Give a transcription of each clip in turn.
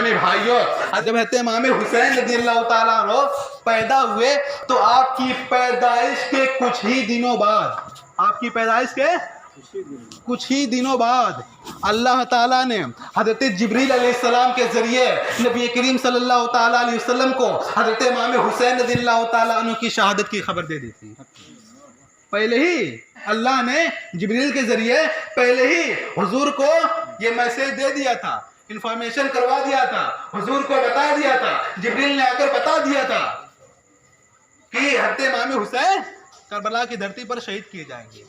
اسلامی بھائیوں، جب حضرت امام حسین رضی اللہ تعالیٰ عنہ پیدا ہوئے تو آپ کی پیدائش کے کچھ ہی دنوں بعد اللہ تعالیٰ نے حضرت جبریل علیہ السلام کے ذریعے نبی کریم صلی اللہ تعالیٰ علیہ وسلم کو حضرت امام حسین رضی اللہ تعالیٰ عنہ کی شہادت کی خبر دے دی تھی۔ پہلے ہی اللہ نے جبریل کے ذریعے پہلے ہی حضور کو یہ میسج دے دیا تھا، انفارمیشن کروا دیا تھا، حضور کو بتا دیا تھا، جبریل نے آ کر بتا دیا تھا کہ حضرت امام حسین کربلا کی دھرتی پر شہید کیے جائیں گے۔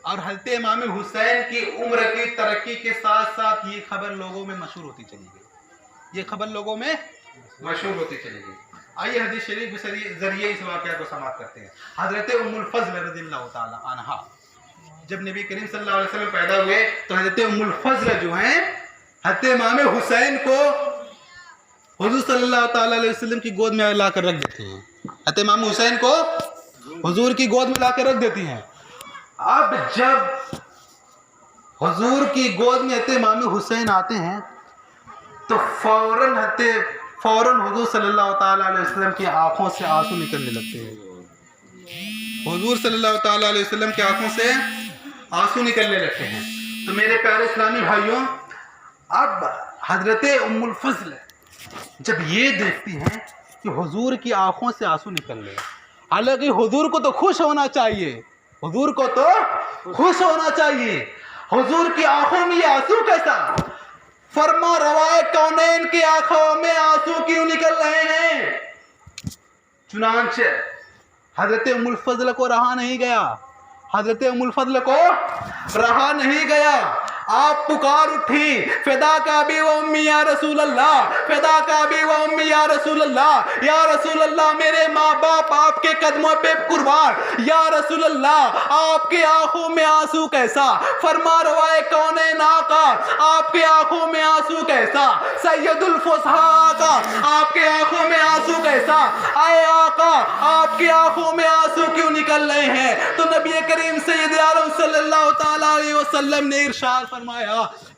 اور حضرت امام حسین کی عمر کی ترقی کے ساتھ ساتھ یہ خبر لوگوں میں مشہور ہوتی چلی گئی، آئیے حدیث شریف کے ذریعے اس واقعہ کو سماعت کرتے ہیں۔ حضرت ام الفضل رضی اللہ تعالی عنہا جب نبی کریم صلی اللہ علیہ وسلم پیدا ہوئے تو حضرت ام الفضل جو ہیں حضرت امام حسین کو حضور صلی اللہ تعالی علیہ وسلم کی گود میں لا کر رکھ دیتی ہیں، حضرت امام حسین کو حضور کی گود میں لا کر رکھ دیتی ہیں۔ اب جب حضور کی گود میں حضرت امام حسین آتے ہیں تو فوراً حضور صلی اللہ تعالیٰ علیہ وسلم کی آنکھوں سے آنسو نکلنے لگتے ہیں، حضور صلی اللہ تعالیٰ علیہ وسلم کی آنکھوں سے آنسو نکلنے لگتے ہیں۔ تو میرے پیارے اسلامی بھائیوں، اب حضرت ام الفضل جب یہ دیکھتی ہیں کہ حضور کی آنکھوں سے آنسو نکل رہے، حالانکہ حضور کو تو خوش ہونا چاہیے، حضور کی آنکھوں میں یہ آنسو کیسا؟ فرما روائے کونین کی آنکھوں میں آنسو کیوں نکل رہے ہیں؟ چنانچہ حضرت ام الفضل کو رہا نہیں گیا، آپ پکار اٹھی، فدا کا بھی و امی یا رسول اللہ، فدا کا بھی و امی یا رسول اللہ، یا رسول اللہ میرے ماں باپ آپ کے قدموں پہ قربان، یا رسول اللہ آپ کے آنکھوں میں آنسو کیسا؟ فرما روائے کونین آقا آپ کے آنکھوں میں آنسو کیسا؟ سید الفصحاء کا آپ کے آنکھوں میں آنسو کیسا؟ اے آقا آپ کی آنکھوں میں آنسو کیوں نکل رہے ہیں؟ تو نبی کریم سید عالم صلی اللہ تعالیٰ علیہ وسلم نے ارشاد فرمایا،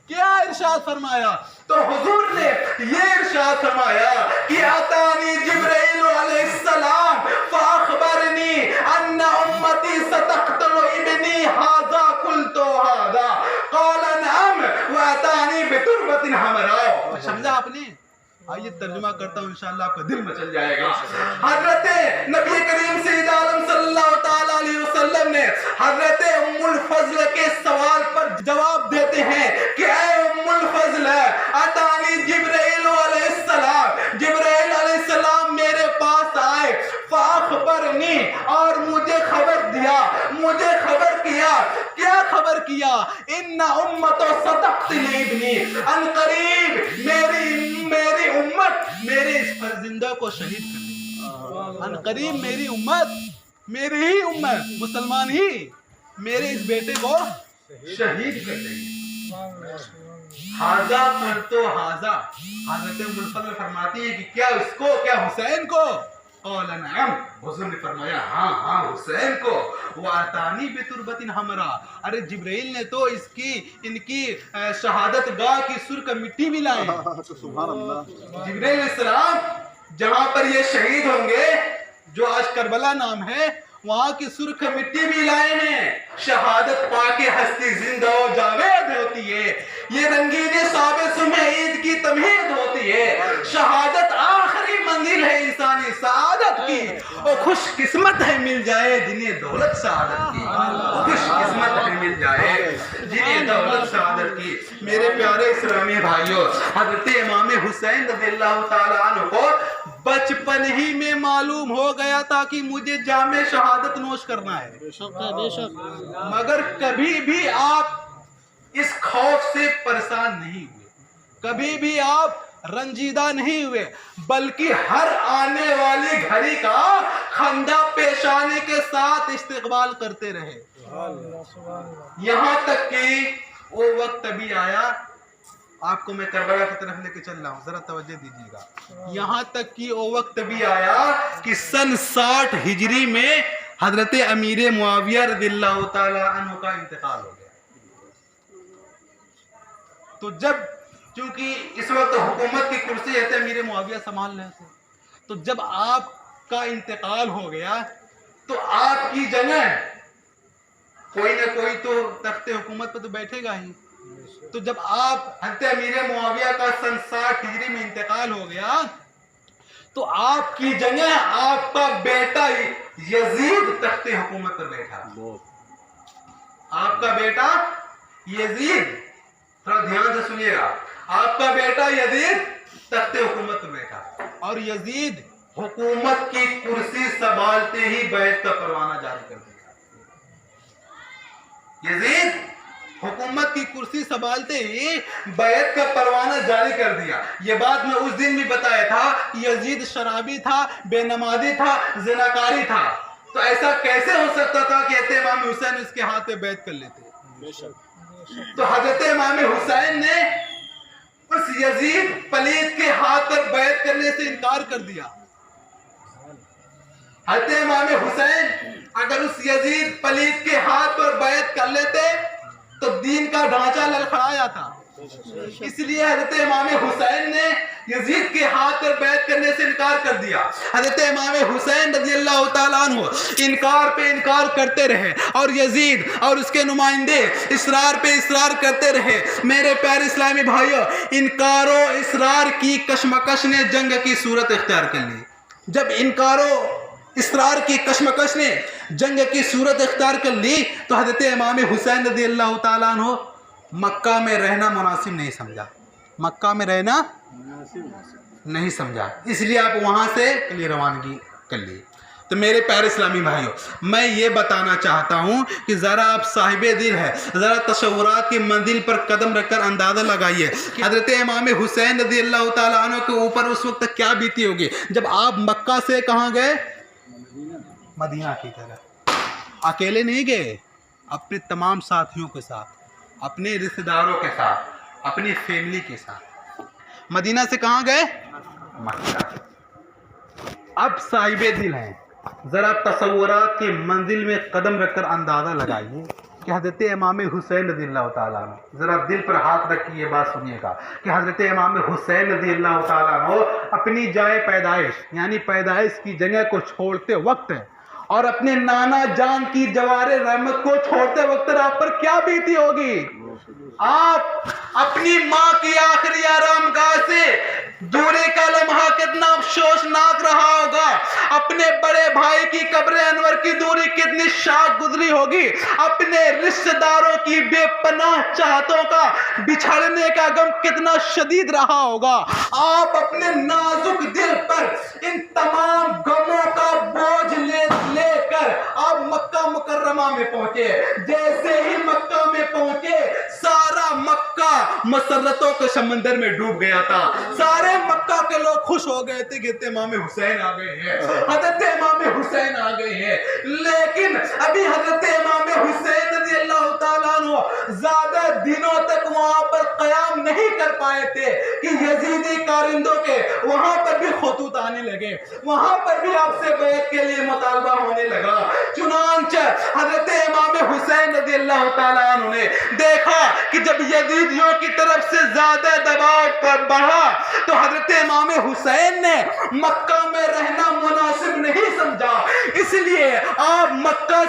کیا ارشاد فرمایا؟ تو حضور نے یہ ارشاد فرمایا کہ اتانی جبرائیل علیہ السلام فاخبرنی ان امتی ستقتل ابنی ھذا قلت ھذا قال نعم واتانی بتربۃ حمراء۔ سمجھا آپ نے؟ آئیے ترجمہ کرتا ہوں، انشاءاللہ آپ کا دل مچل جائے گا۔ حضرت نبی کریم سید عالم صلی اللہ تعالیٰ علیہ وسلم نے حضرت ام الفضل کے سوال پر جواب دیتے ہیں کہ اے ام الفضل اتانی جبرائیل علیہ السلام، جبرائیل علیہ السلام میرے پاس آئے، فاخبرنی اور مجھے خبر کیا، کیا خبر کیا؟ ان امت صدقت ابنی، ان قریب میری امت میرے اس فرزندہ کو شہید کر دے، ان قریب میری ہی امت مسلمان ہی میرے اس بیٹے کو شہید کر دیں گے۔ حاضہ پڑھتو حاضہ، حضرت ام الفضل فرماتی ہے کہ کیا اس کو، کیا حسین کو؟ قال نعم، حضور نے فرمایا ہاں حسین کو۔ واتانی بتربۃ حمراء، ارے جبرائیل نے تو ان کی شہادت گاہ کی سرخ مٹی بھی لائے۔ سبحان اللہ۔ جبرائیل علیہ السلام جہاں پر یہ شہید ہوں گے، جو آج کربلا نام ہے، وہاں کی سرخ مٹی بھی لائے ہیں۔ شہادت پا کے ہستی زندہ و جاوید ہوتی ہے، یہ رنگین صاب صبح عید کی تمہید ہوتی ہے۔ شہادت آخری منزل ہے انسانی سعادت کی، اور خوش قسمت ہے مل جائے جنہیں دولت سعادت کی، خوش قسمت ہے مل جائے جنہیں دولت سعادت کی۔ میرے پیارے اسلامی بھائیوں، حضرت امام حسین رضی اللہ تعالیٰ عنہ کو بچپن ہی میں معلوم ہو گیا تھا کہ مجھے جام شہادت نوش کرنا ہے، بے شک۔ مگر کبھی بھی آپ اس خوف سے پریشان نہیں ہوئے، کبھی بھی آپ رنجیدہ نہیں ہوئے، بلکہ ہر آنے والی گھڑی کا خندہ پیشانی کے ساتھ استقبال کرتے رہے، یہاں تک کہ وہ وقت بھی آیا۔ آپ کو میں کربلا کی طرف لے کے چل رہا ہوں، ذرا توجہ دیجیے گا۔ یہاں تک کہ وہ وقت بھی آیا کہ سن 60 ہجری میں حضرت امیر معاویہ رضی اللہ تعالی عنہ کا انتقال ہو گیا۔ تو جب چونکہ اس وقت حکومت کی کرسی ہے امیر معاویہ سنبھال رہے تھے، تو جب آپ کا انتقال ہو گیا تو آپ کی جگہ کوئی نہ کوئی تو تخت حکومت پہ تو بیٹھے گا ہی. تو جب آپ حضرت امیر معاویہ کا سن 60 ہجری میں انتقال ہو گیا تو آپ کی جگہ آپ کا بیٹا یزید تخت حکومت پر بیٹھا. آپ کا بیٹا یزید، تھوڑا دھیان سے سنیے گا، آپ کا بیٹا یزید تخت حکومت پر بیٹھا، اور یزید حکومت کی کرسی سنبھالتے ہی بیعت کا پروانہ جاری کر دیا. یزید حکومت کی کرسی سنبھالتے ہی بیعت کا پروانہ جاری کر دیا. یہ بات میں اس دن بھی بتایا تھا کہ یزید شرابی تھا، بے نمازی تھا، زناکاری تھا. تو ایسا کیسے ہو سکتا تھا کہ حضرت امام حسین اس کے ہاتھ پہ بیعت کر لیتے؟ تو حضرت امام حسین نے اس یزید پلید کے ہاتھ پر بیعت کرنے سے انکار کر دیا. حضرت امام حسین اگر اس یزید پلید کے ہاتھ پر بیعت کر لیتے تو دین کا ڈھانچہ لڑکھڑا جاتا. اس لیے حضرت امام حسین نے یزید کے ہاتھ پر بیعت کرنے سے انکار کر دیا. حضرت امام حسین رضی اللہ تعالیٰ عنہ انکار پہ انکار کرتے رہے اور یزید اور اس کے نمائندے اصرار پہ اصرار کرتے رہے. میرے پیارے اسلامی بھائیو، انکار و اصرار کی کشمکش نے جنگ کی صورت اختیار کر لی. جب انکار و اصرار کی کشمکش نے جنگ کی صورت اختیار کر لی تو حضرت امام حسین رضی اللہ تعالیٰ عنہ مکہ میں رہنا مناسب نہیں سمجھا. مکہ میں رہنا نہیں سمجھا، اس لیے آپ وہاں سے روانگی کر لی. تو میرے پیارے اسلامی بھائیوں، میں یہ بتانا چاہتا ہوں کہ ذرا آپ صاحب دل ہے، ذرا تصورات کی منزل پر قدم رکھ کر اندازہ لگائیے کہ حضرت امام حسین رضی اللہ تعالیٰ عنہ کے اوپر اس وقت کیا بیتی ہوگی جب آپ مکہ سے کہاں گئے؟ مدینہ کی طرف. اکیلے نہیں گئے، اپنے تمام ساتھیوں کے ساتھ، اپنے رشتہ داروں کے ساتھ، اپنی فیملی کے ساتھ. مدینہ سے کہاں گئے؟ مکہ. اب صاحب دل ہیں، ذرا تصورات کی منزل میں قدم رکھ کر اندازہ لگائیے کہ حضرت امام حسین رضی اللہ تعالیٰ عنہ، ذرا دل پر ہاتھ رکھیے، بات سنیے گا کہ حضرت امام حسین رضی اللہ تعالیٰ عنہ اپنی جائے پیدائش یعنی پیدائش کی جگہ کو چھوڑتے وقت اور اپنے نانا جان کی جوار رحمت کو چھوڑتے وقت آپ پر کیا بیتی ہوگی؟ آپ اپنی ماں کی آخری آرام گاہ سے دوری کا لمحہ کتنا افسوسناک رہا ہوگا، اپنے بڑے بھائی کی قبر انور کی دوری کتنی شاق گزری ہوگی، اپنے رشتہ داروں کی بے پناہ چاہتوں کا بچھڑنے کا غم کتنا شدید رہا ہوگا. آپ اپنے نازک دل پر ان تمام غموں کا بوجھ لے کر آپ مکہ مکرمہ میں پہنچے. جیسے ہی مکہ میں پہنچے سارا مکہ مسرتوں کے سمندر میں ڈوب گیا تھا. سارے مکہ کے لوگ خوش ہو گئے تھے کہ حضرت امام حسین آ گئے ہیں، حضرت امام حسین آ گئے ہیں. لیکن ابھی حضرت امام حسین رضی اللہ تعالیٰ عنہ زیادہ دنوں تک وہاں پر قیام نہیں کر پائے تھے کہ یزیدی کارندوں کے وہاں پر بھی خطوط آنے لگے، وہاں پر بھی آپ سے بیعت کے لیے مطالبہ ہونے لگا. چنانچہ حضرت امام حسین رضی اللہ تعالیٰ عنہ نے دیکھا کہ جب یزیدیوں کی طرف سے زیادہ دباؤ پر بڑھا تو حضرت امام حسین نے مکہ میں رہنا مناسب نہیں سمجھا. اس لیے آپ مکہ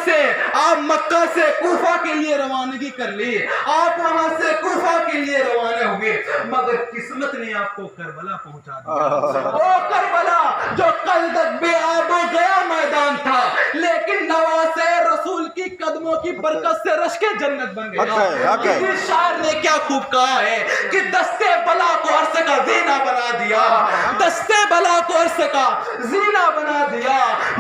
سے کوفہ کے لیے روانگی کر لی. آپ وہاں سے کوفہ کے لیے روانہ ہوئے، مگر قسمت نے آپ کو کربلا پہنچا دیا. وہ کربلا جو کل تک بے آب و گیا میدان تھا لیکن نواسے رسول کی قدموں کی برکت سے رشک جنت بن گیا. اس شاعر نے کیا خوب کہا ہے کہ دستے بلا کو عرص کا زینہ بنا دیا، دستے بلا کو عرص کا زینہ بنا دیا.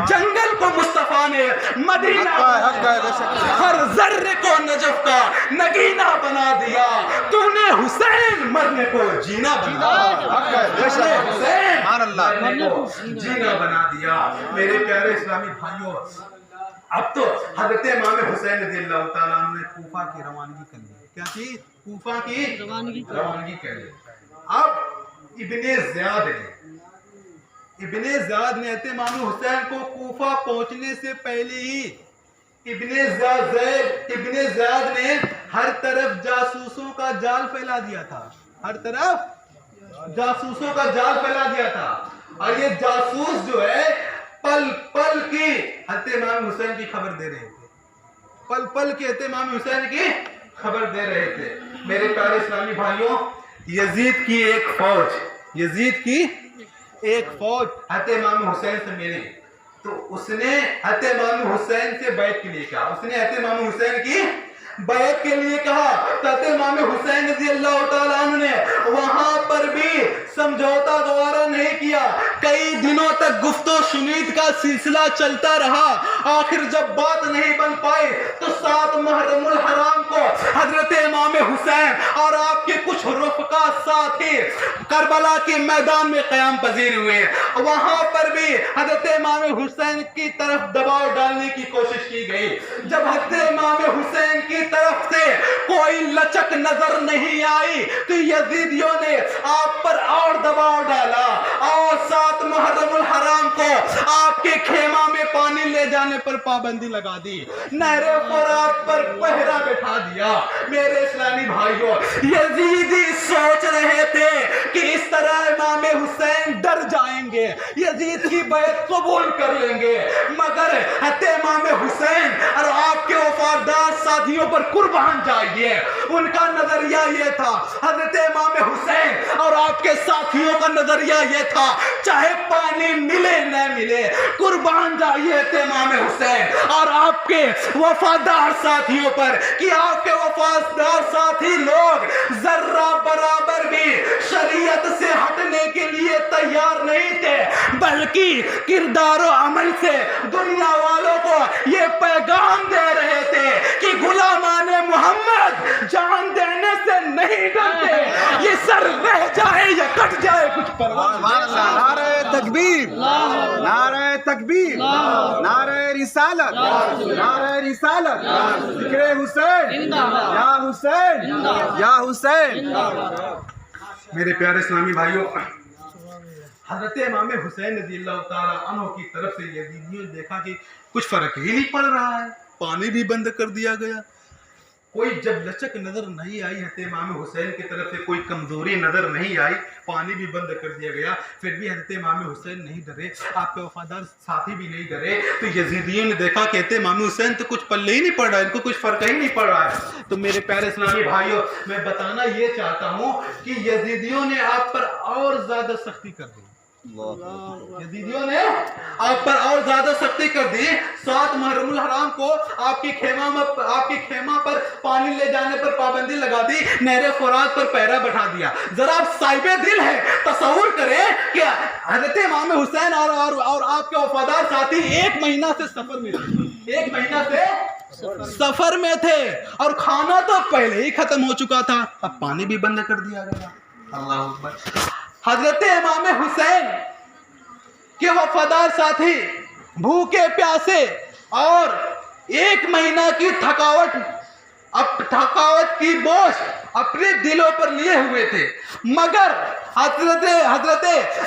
جنگل کو مصطفیٰ نے مدینہ بنا دیا، ہر ذرے کو نجف کا نگینہ بنا دیا. تو نے حسین مرنے کو جینا بنا دیا، حسین مرنے کو جینا بنا دیا. میرے پیارے اسلامی بھائیوں، اب تو حضرت امام حسین رضی اللہ تعالیٰ عنہ نے کوفہ کی روانگی کر لی. کیا چیز؟ کوفہ کی روانگی کر لی. اب ابن زیاد نے حضرت امام حسین کو کوفہ پہنچنے سے پہلے ہی ابن زیاد نے ہر طرف جاسوسوں کا جال پھیلا دیا تھا. ہر طرف جاسوسوں کا جال پھیلا دیا تھا، اور یہ جاسوس جو ہے پل پل کی حضرت امام حسین کی خبر دے رہے تھے، پل پل کے حضرت امام حسین کی خبر دے رہے تھے۔ میرے پیارے اسلامی بھائیوں، یزید کی ایک فوج حضرت امام حسین سے ملی، تو اس نے حضرت امام حسین سے بیعت کے لیے کہا، اس نے حضرت امام حسین کی بیعت کے لیے کہا۔ حضرت امام حسین رضی اللہ تعالیٰ عنہ نے وہاں پر بھی سمجھوتا گوارا نہیں کیا، کئی دنوں تک گفت و شنید کا سلسلہ چلتا رہا۔ آخر جب بات نہیں بن پائی تو 7 محرم الحرام کو حضرت امام حسین اور آپ کے کچھ رفقا ساتھی کربلا کے میدان میں قیام پذیر ہوئے۔ وہاں پر بھی حضرت امام حسین کی طرف دباؤ ڈالنے کی کوشش کی گئی۔ جب حضرت امام حسین کی طرف سے کوئی لچک نظر نہیں آئی تو یزیدیوں نے آپ پر اور دباؤ ڈالا، اور 7 محرم الحرام کو آپ کے خیمہ میں پانی لے جانے پر پابندی لگا دی، نہر فرات پر پہرا بٹھا دیا۔ میرے اسلامی بھائیوں، یزیدی سوچ رہے تھے کہ اس طرح امام حسین ڈر جائیں گے، یزید کی بیعت قبول کر لیں گے، مگر حضرت امام حسین اور آپ کے وفادار ساتھیوں پر قربان جائیے۔ ان کا نظریہ یہ تھا، حضرت امام حسین اور آپ کے ساتھیوں کا نظریہ یہ تھا، چاہے پانی ملے نہ ملے قربان جائیے امام حسین اور آپ کے وفادار ساتھیوں پر، کہ آپ کے وفادار ساتھی لوگ ذرہ برابر بھی شریعت سے ہٹنے کے لیے تیار نہیں تھے، بلکہ کردار و عمل سے دنیا والوں کو یہ پیغام دے رہے تھے کہ غلامان محمد جان دینے سے نہیں ڈرتے، یہ سر رہ جائے یا کٹ جائے کچھ پرواہ نہیں۔ نعرہ تکبیر، نعرہ تکبیر، نعرہ رسالت، نعرہ رسالت، ذکر حسین، یا حسین، یا حسین۔ میرے پیارے اسلامی بھائیوں، حضرت امام حسین رضی اللہ تعالیٰ عنہ کی طرف سے یزیدیوں نے دیکھا کہ کچھ فرق ہی نہیں پڑ رہا ہے، پانی بھی بند کر دیا گیا، کوئی جب لچک نظر نہیں آئی، حضرت امام حسین کی طرف سے کوئی کمزوری نظر نہیں آئی، پانی بھی بند کر دیا گیا، پھر بھی حضرت امام حسین نہیں ڈرے، آپ کے وفادار ساتھی بھی نہیں ڈرے، تو یزیدیوں نے دیکھا کہ حضرت امام حسین تو کچھ پلے ہی نہیں پڑ رہا ہے، ان کو کچھ فرق ہی نہیں پڑ رہا ہے۔ تو میرے پیارے اسلامی بھائیوں، میں بتانا یہ چاہتا ہوں کہ یزیدیوں نے آپ پر اور زیادہ سختی کر دی، یزیدیوں نے آپ پر اور زیادہ سختی کر دی۔ 7 محرم الحرام کو آپ کی خیمہ پر پانی لے جانے پر پابندی لگا دی، نہر فرات پر پہرا بٹھا دیا۔ ذرا آپ صاحب دل ہے، تصور کریں کہ حضرت امام حسین اور آپ کے وفادار ساتھی 1 مہینہ سے سفر میں تھے، 1 مہینہ سے سفر میں تھے، اور کھانا تو پہلے ہی ختم ہو چکا تھا، اب پانی بھی بند کر دیا گیا۔ اللہ اکبر۔ حضرت امام حسین کے وفادار ساتھی بھوکے پیاسے اور 1 مہینہ کی تھکاوٹ کی بوجھ اپنے دلوں پر لیے ہوئے تھے، مگر حضرت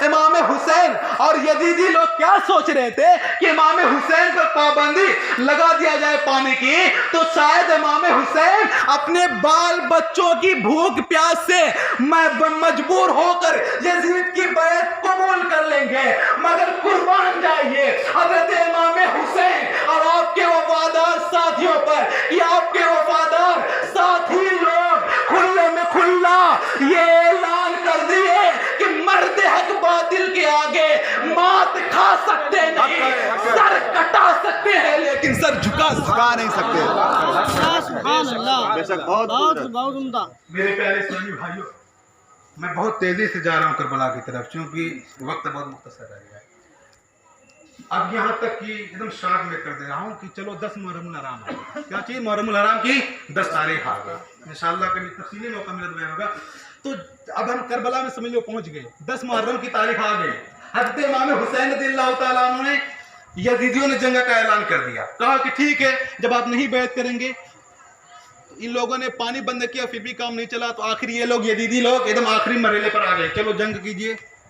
امام حسین اور یزیدی لوگ کیا سوچ رہے تھے کہ امام حسین پر پابندی لگا دیا جائے پانی کی تو شاید امام حسین اپنے بال بچوں کی بھوک پیاس سے مجبور ہو کر یزید کی بیعت قبول کر لیں گے، مگر قربان جائیے حضرت امام حسین اور آپ کے وفادار ساتھیوں پر، کہ آپ کے وفادار ساتھی لوگ کھلے میں کھلا یہ اعلان کر دیے کہ مرد حق باطل کے آگے مات کھا سکتے نہیں، سر کٹا سکتے ہیں لیکن سر جھکا نہیں سکتے۔ سبحان اللہ، بے شک بہت عمدہ۔ میرے پیارے اسلامی بھائیوں، میں بہت تیزی سے جا رہا ہوں کربلا کی طرف، چونکہ وقت بہت مختصر رہ گیا ہے۔ اب یہاں تک کہ ایک دم شارٹ میں کر دے رہا ہوں کہ چلو 10 محرم الحرام ہے، کیا چیز محرم الحرام کی 10 تاریخ آ گئی، انشاءاللہ کبھی تفصیلی موقع ملا تو بیان ہوگا۔ تو اب ہم کربلا میں سمجھ لو پہنچ گئے، 10 محرم کی تاریخ آ گئی، حضرت امام حسین رضی اللہ تعالیٰ عنہ نے یزیدیوں نے جنگ کا اعلان کر دیا، کہا کہ ٹھیک ہے جب آپ نہیں بیعت کریں گے، ان لوگوں نے پانی بند کیا پھر بھی کام نہیں چلا، تو آخر یہ لوگ یزیدی لوگ ایک دم آخری مرحلے پر آ گئے، چلو جنگ کیجئے،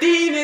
3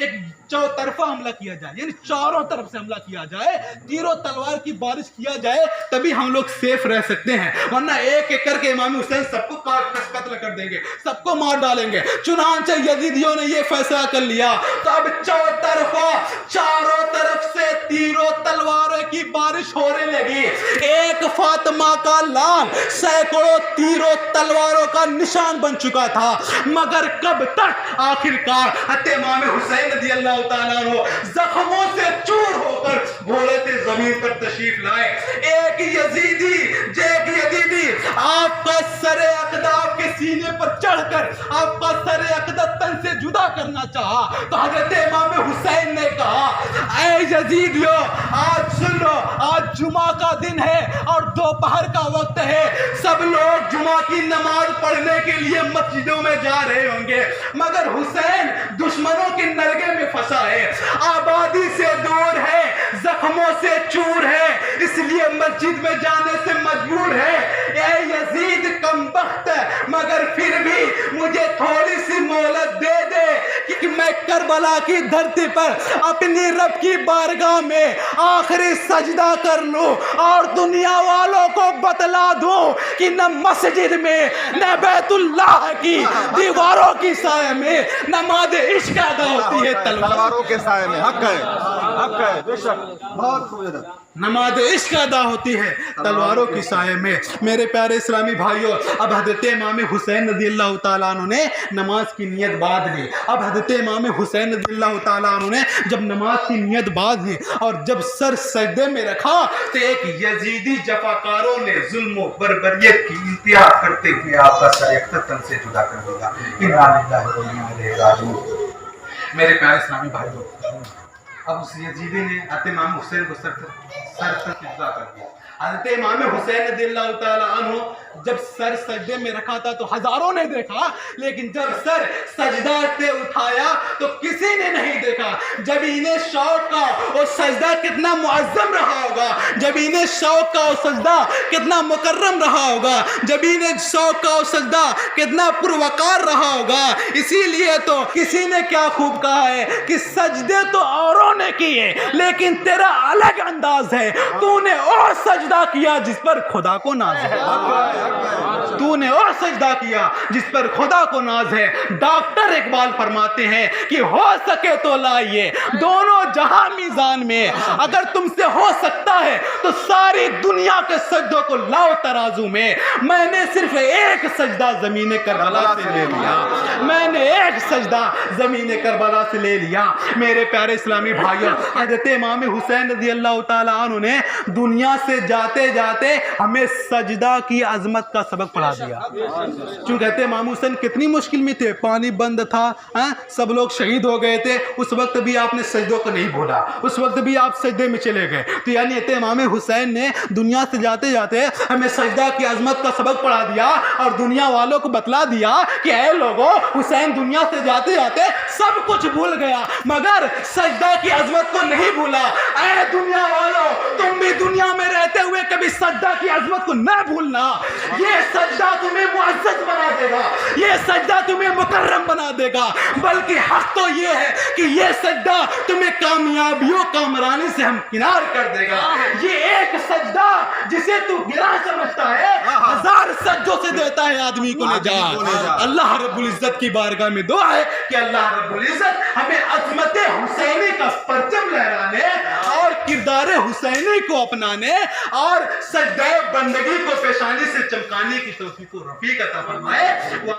ایک چوطرفہ حملہ کیا جائے, یعنی چاروں طرف سے حملہ کیا جائے, تیروں تلوار کی بارش کیا جائے, تبھی ہم لوگ سیف رہ سکتے ہیں, ورنہ ایک ایک کر کے امام حسین سب کو قتل کر دیں گے, سب کو مار ڈالیں گے. چنانچہ یزیدیوں نے یہ فیصلہ کر لیا, تو اب چوطرفہ چاروں طرف سے تیروں تلواروں کی بارش ہونے لگی. ایک فاطمہ کا لال سینکڑوں تیروں تلواروں کا نشان بن چکا تھا, مگر کب تک؟ آخرکار حضرت امام حسین رضی اللہ تعالیٰ عنہ زخموں سے چور ہو کر گھوڑے سے زمین پر تشریف لائے. ایک یزیدی آپ کا سر عقدہ آپ کے سینے پر چڑھ کر آپ کا سر عقدہ تن سے جدا کرنا چاہا, تو حضرت امام حسین نے کہا, اے یزیدیو آج سن لو, آج جمعہ کا دن ہے اور دوپہر کا وقت ہے, سب لوگ جمعہ کی نماز پڑھنے کے لیے مسجدوں میں جا رہے ہوں گے, مگر حسین دشمنوں کے نرگے میں پھنسا ہے, آبادی سے دور ہے, زخموں سے چور ہے, اس لیے مسجد میں جانے سے مجبور ہے. اے یزید کمبخت, مگر پھر بھی مجھے تھوڑی سی مہلت دے دے کہ میں کربلا کی دھرتی پر اپنی رب کی بارگاہ میں آخری سجدہ کر لوں اور دنیا والوں کو بتلا دوں کہ نہ مسجد میں نہ بیت اللہ کی دیواروں کی سائے میں نماز عشق ادا ہوتی ہے تلواروں کے سائے میں. حق ہے, حق ہے, بے شک, بہت خوب. نماز عشق ادا ہوتی ہے تلواروں کی سائے میں. میرے پیارے اسلامی بھائیوں, اب حضرت امام حسین رضی اللہ تعالیٰ عنہ نے نماز کی نیت باندھ لی. اب حضرت امام حسین رضی اللہ تعالیٰ عنہ نے جب نماز کی نیت باندھ لی اور جب سر سجدے میں رکھا, تو ایک یزیدی جفاکاروں نے ظلم و بربریت کی انتہا کرتے ہوئے آپ کا سر تن سے جدا کر دیا. انا للہ و انا الیہ راجعون. میرے پیارے اسلامی بھائیوں, اب اس یزیدی نے حضرت امام حسین کو سر تک جدا کر دیا. حضرت امام حسین رضی اللہ تعالیٰ عنہ جب سر سجدے میں رکھا تھا تو ہزاروں نے دیکھا, لیکن جب سر سجدہ سے اٹھایا تو کسی نے نہیں دیکھا. جب انہیں شوق کا وہ سجدہ کتنا معظم رہا ہوگا, جب انہیں شوق کا وہ سجدہ کتنا مکرم رہا ہوگا, جب انہیں شوق کا وہ سجدہ کتنا پروقار رہا ہوگا. اسی لیے تو کسی نے کیا خوب کہا ہے کہ سجدے تو اوروں نے کیے لیکن تیرا الگ انداز ہے, تو نے اور سجدہ کیا جس پر خدا کو ناز ہے, تو نے اور سجدہ کیا جس پر خدا کو ناز ہے. ڈاکٹر اقبال فرماتے ہیں کہ ہو سکے تو لائیے دونوں جہاں میزان میں, اگر تم سے ہو سکتا ہے تو ساری دنیا کے سجدوں کو لاؤ ترازو میں. میں نے صرف ایک سجدہ زمین کربلا سے لے لیا, میں نے ایک سجدہ زمین کربلا سے لے لیا. میرے پیارے اسلامی بھائیوں, حضرت امام حسین رضی اللہ تعالیٰ عنہ نے دنیا سے جاتے جاتے ہمیں سجدہ کی عظمت کا سبق پڑھا دیا. چونکہ کہتے امام حسین کتنی مشکل میں تھے, پانی بند تھا, سب لوگ شہید ہو گئے تھے, اس وقت بھی آپ نے سجدوں کو نہیں بھولا, اس وقت بھی آپ سجدے میں چلے گئے. تو یعنی امام حسین نے دنیا سے جاتے جاتے ہمیں سجدہ کی عظمت کا سبق پڑھا دیا اور دنیا والوں کو بتلا دیا کہ اے لوگوں, حسین دنیا سے جاتے جاتے سب کچھ بھول گیا مگر سجدہ کی عظمت کو نہیں بھولا. اے دنیا والوں, تم بھی دنیا میں رہتے ہوئے کبھی سجدہ کی عظمت کو نہ بھولنا. یہ سجدہ تمہیں معزز بنا دے گا, یہ سجدہ تمہیں مکرم بنا دے گا, بلکہ حق تو یہ ہے کہ یہ سجدہ تمہیں کامیابیوں کامرانی سے ہمکنار کر دے گا. یہ ایک سجدہ جسے تو گرا سمجھتا ہے ہزار سجدوں سے دیتا ہے آدمی کو نجات. اللہ رب العزت کی بارگاہ میں دعا ہے کہ اللہ رب العزت ہمیں عظمت حسینی کا پرچم لہرانے اور کردار حسینی کو اپنانے اور سجدہ بندگی کو پیشانی سے چمکانے کی توفیق و رفیق عطا فرمائے.